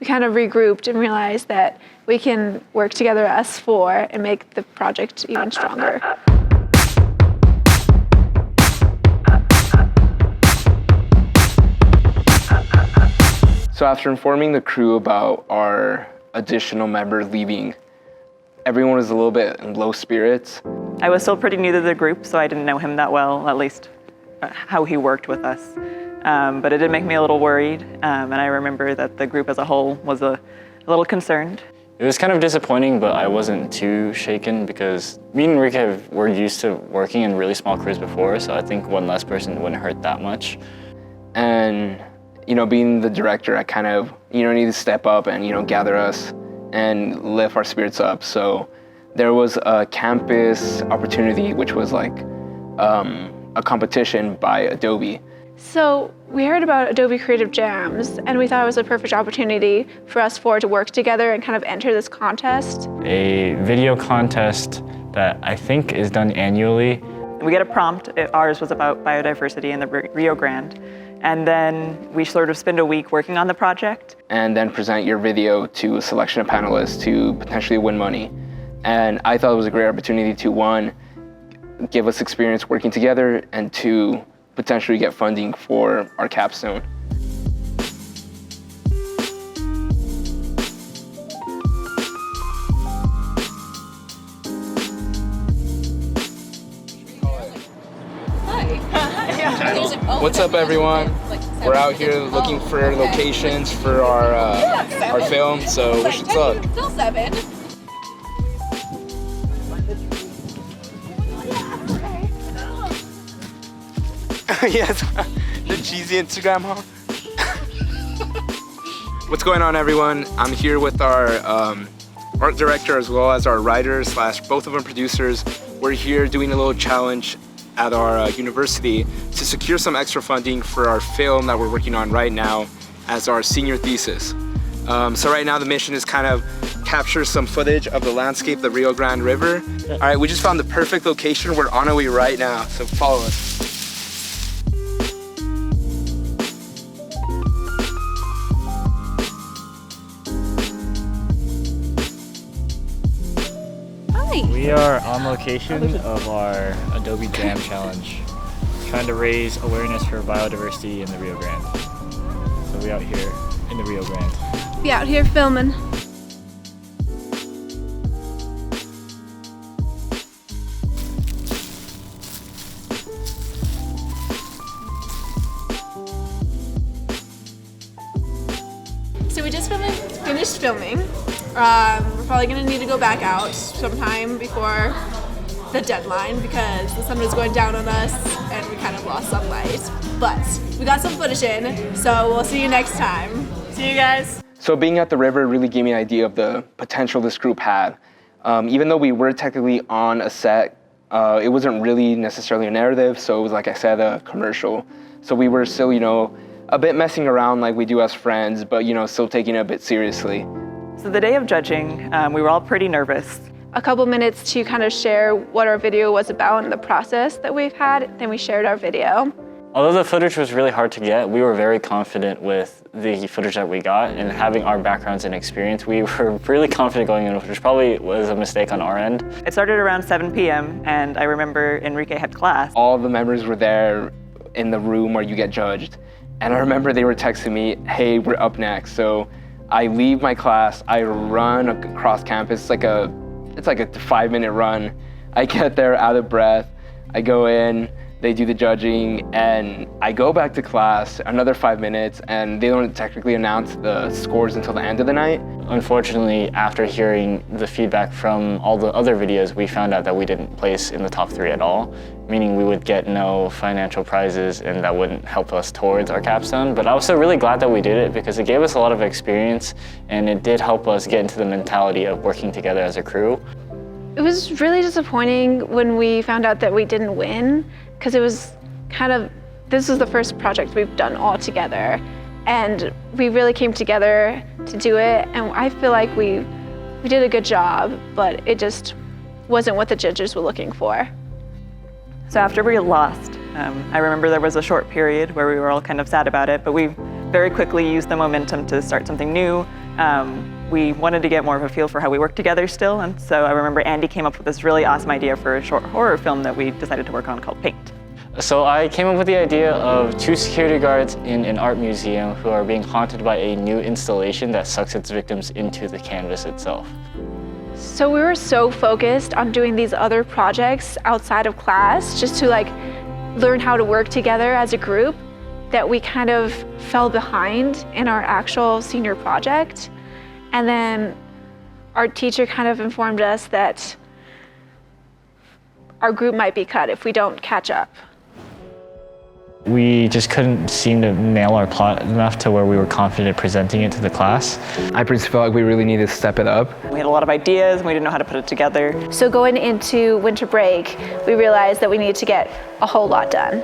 we kind of regrouped and realized that we can work together as four and make the project even stronger. So after informing the crew about our additional member leaving, everyone was a little bit in low spirits. I was still pretty new to the group, so I didn't know him that well, at least how he worked with us. But it did make me a little worried, and I remember that the group as a whole was a little concerned. It was kind of disappointing, but I wasn't too shaken because me and Enrique were used to working in really small crews before, so I think one less person wouldn't hurt that much. And being the director, I kind of, need to step up and, gather us and lift our spirits up. So there was a campus opportunity, which was like a competition by Adobe. So we heard about Adobe Creative Jams, and we thought it was a perfect opportunity for us four to work together and kind of enter this contest. A video contest that I think is done annually. We get a prompt. Ours was about biodiversity in the Rio Grande. And then we sort of spend a week working on the project. And then present your video to a selection of panelists to potentially win money. And I thought it was a great opportunity to, one, give us experience working together, and two, potentially get funding for our capstone. What's up, everyone? We're out here looking for locations for our film, so wish us luck. Till 7. Yes, the cheesy Instagram, huh? What's going on, everyone? I'm here with our art director as well as our writers / both of them producers. We're here doing a little challenge at our university to secure some extra funding for our film that we're working on right now as our senior thesis. So right now the mission is kind of capture some footage of the landscape, the Rio Grande River. All right, we just found the perfect location. We're on our way right now, so follow us. We are on location of our Adobe Jam challenge, trying to raise awareness for biodiversity in the Rio Grande. So we out here in the Rio Grande. Be out here filming. So we just finished filming. We're probably gonna need to go back out sometime before the deadline because the sun was going down on us and we kind of lost sunlight. But we got some footage in, so we'll see you next time. See you guys. So being at the river really gave me an idea of the potential this group had. Even though we were technically on a set, it wasn't really necessarily a narrative, so it was, like I said, a commercial. So we were still, a bit messing around like we do as friends, but, still taking it a bit seriously. So the day of judging, we were all pretty nervous. A couple minutes to kind of share what our video was about and the process that we've had, then we shared our video. Although the footage was really hard to get, we were very confident with the footage that we got, and having our backgrounds and experience, we were really confident going in, which probably was a mistake on our end. It started around 7 p.m. and I remember Enrique had class. All the members were there in the room where you get judged. And I remember they were texting me, hey, we're up next. So I leave my class, I run across campus. It's like a 5-minute run. I get there out of breath, I go in, they do the judging, and I go back to class another 5 minutes, and they don't technically announce the scores until the end of the night. Unfortunately, after hearing the feedback from all the other videos, we found out that we didn't place in the top 3 at all, meaning we would get no financial prizes and that wouldn't help us towards our capstone. But I was still really glad that we did it because it gave us a lot of experience and it did help us get into the mentality of working together as a crew. It was really disappointing when we found out that we didn't win, because it was this was the first project we've done all together, and we really came together to do it, and I feel like we did a good job, but it just wasn't what the judges were looking for. So after we lost, I remember there was a short period where we were all kind of sad about it, but we very quickly used the momentum to start something new we wanted to get more of a feel for how we work together still, and so I remember Andy came up with this really awesome idea for a short horror film that we decided to work on called Paint. So I came up with the idea of 2 security guards in an art museum who are being haunted by a new installation that sucks its victims into the canvas itself. So we were so focused on doing these other projects outside of class, just to like learn how to work together as a group, that we kind of fell behind in our actual senior project. And then our teacher kind of informed us that our group might be cut if we don't catch up. We just couldn't seem to nail our plot enough to where we were confident presenting it to the class. I personally felt like we really needed to step it up. We had a lot of ideas and we didn't know how to put it together. So going into winter break, we realized that we needed to get a whole lot done.